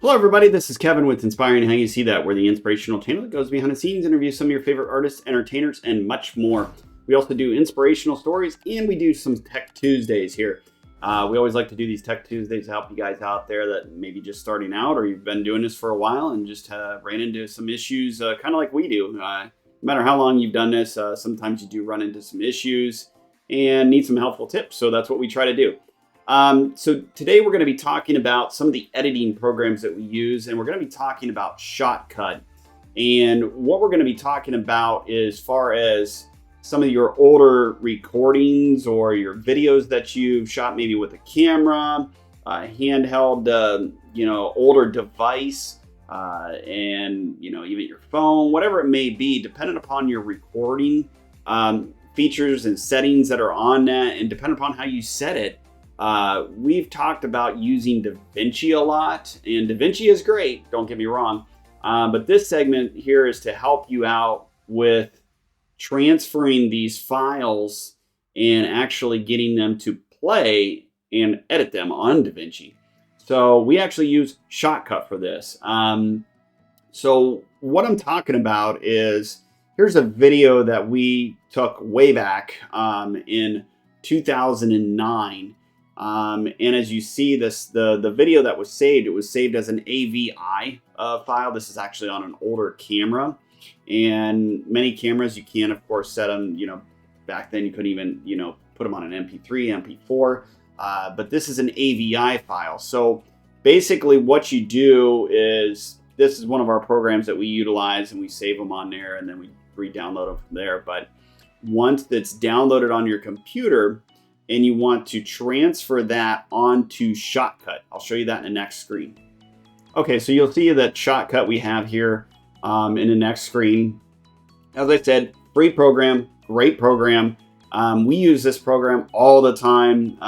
Hello everybody, this is Kevin with Inspiring How You See That. We're the inspirational channel that goes behind the scenes, interviews some of your favorite artists, entertainers, and much more. We also do inspirational stories, and we do some Tech Tuesdays here. We always like to do these Tech Tuesdays to help you guys out there that maybe just starting out, or you've been doing this for a while and just ran into some issues, kind of like we do. No matter how long you've done this, sometimes you do run into some issues and need some helpful tips. So that's what we try to do. So today we're going to be talking about some of the editing programs that we use, and we're going to be talking about Shotcut. And what we're going to be talking about is, as far as some of your older recordings or your videos that you've shot maybe with a camera, handheld, older device, and, even your phone, whatever it may be, depending upon your recording, features and settings that are on that, and depending upon how you set it. We've talked about using DaVinci a lot, and DaVinci is great, don't get me wrong. But this segment here is to help you out with transferring these files and actually getting them to play and edit them on DaVinci. So we actually use Shotcut for this. So what I'm talking about is, here's a video that we took way back in 2009. And as you see this, the video that was saved, it was saved as an AVI file. This is actually on an older camera, and many cameras you can, of course, set them, back then you couldn't even, put them on an MP3, MP4, but this is an AVI file. So basically what you do is, this is one of our programs that we utilize, and we save them on there, and then we re-download them from there. But once it's downloaded on your computer, and you want to transfer that onto Shotcut. I'll show you that in the next screen. Okay, so you'll see that Shotcut we have here in the next screen. As I said, free program, great program. We use this program all the time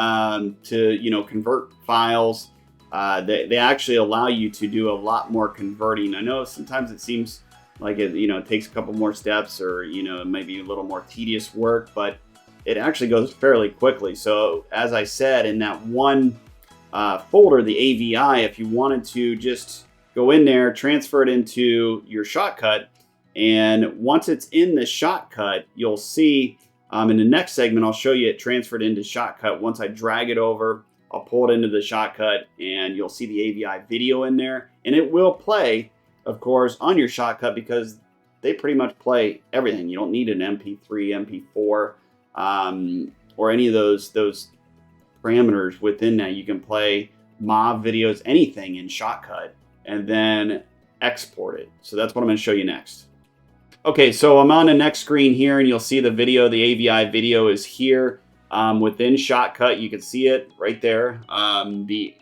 to convert files. They actually allow you to do a lot more converting. I know sometimes it seems like it takes a couple more steps, or it might be a little more tedious work, but it actually goes fairly quickly. So as I said, in that one folder, the AVI, if you wanted to just go in there, transfer it into your Shotcut, and once it's in the Shotcut, you'll see in the next segment, I'll show you it transferred into Shotcut. Once I drag it over, I'll pull it into the Shotcut, and you'll see the AVI video in there, and it will play, of course, on your Shotcut, because they pretty much play everything. You don't need an MP3, MP4, or any of those parameters within that. You can play MOV videos, anything in Shotcut, and then export it. So that's what I'm going to show you next. Okay, so I'm on the next screen here, and you'll see the video. The AVI video is here within Shotcut. You can see it right there. The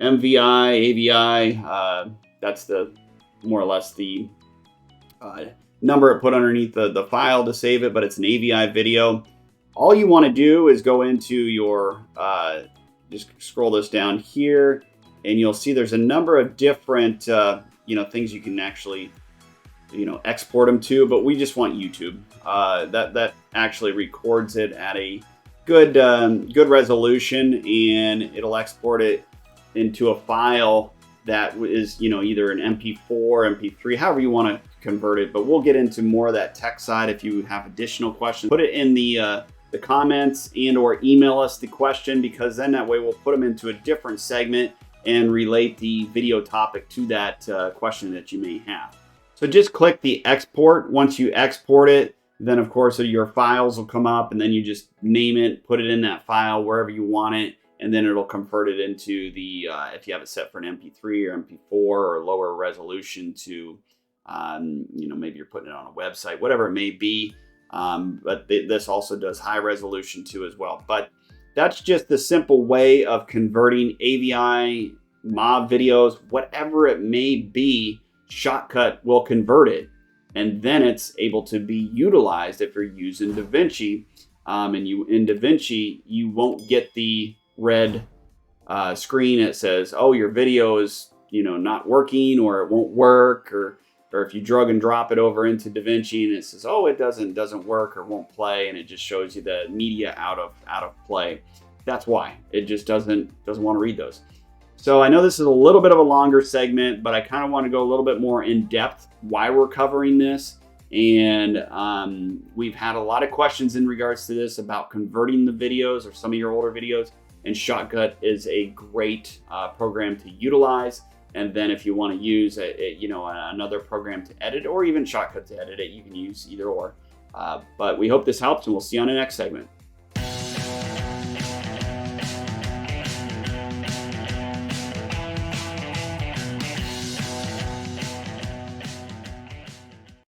MVI, AVI, that's the more or less the number it put underneath the file to save it, but it's an AVI video. All you want to do is go into your, just scroll this down here, and you'll see there's a number of different, things you can actually, export them to, but we just want YouTube. That actually records it at a good resolution, and it'll export it into a file that is, either an MP4, MP3, however you want to convert it. But we'll get into more of that tech side. If you have additional questions, put it in the comments or email us the question, because then that way we'll put them into a different segment and relate the video topic to that question that you may have. So just click the export. Once you export it, then of course your files will come up, and then you just name it, put it in that file wherever you want it, and then it'll convert it into the, if you have it set for an MP3 or MP4 or lower resolution to, maybe you're putting it on a website, whatever it may be. But this also does high resolution too as well. But that's just the simple way of converting AVI, MOV videos, whatever it may be. Shotcut will convert it, and then it's able to be utilized if you're using DaVinci. And in DaVinci, you won't get the red screen that says, oh, your video is not working, or it won't work, or if you drag and drop it over into DaVinci and it says, oh, it doesn't work or won't play, and it just shows you the media out of play. That's why it just doesn't want to read those. So I know this is a little bit of a longer segment, but I kind of want to go a little bit more in depth why we're covering this. And we've had a lot of questions in regards to this about converting the videos or some of your older videos. And Shotcut is a great program to utilize. And then if you want to use another program to edit, or even Shotcut to edit it, you can use either or. But we hope this helps, and we'll see you on the next segment.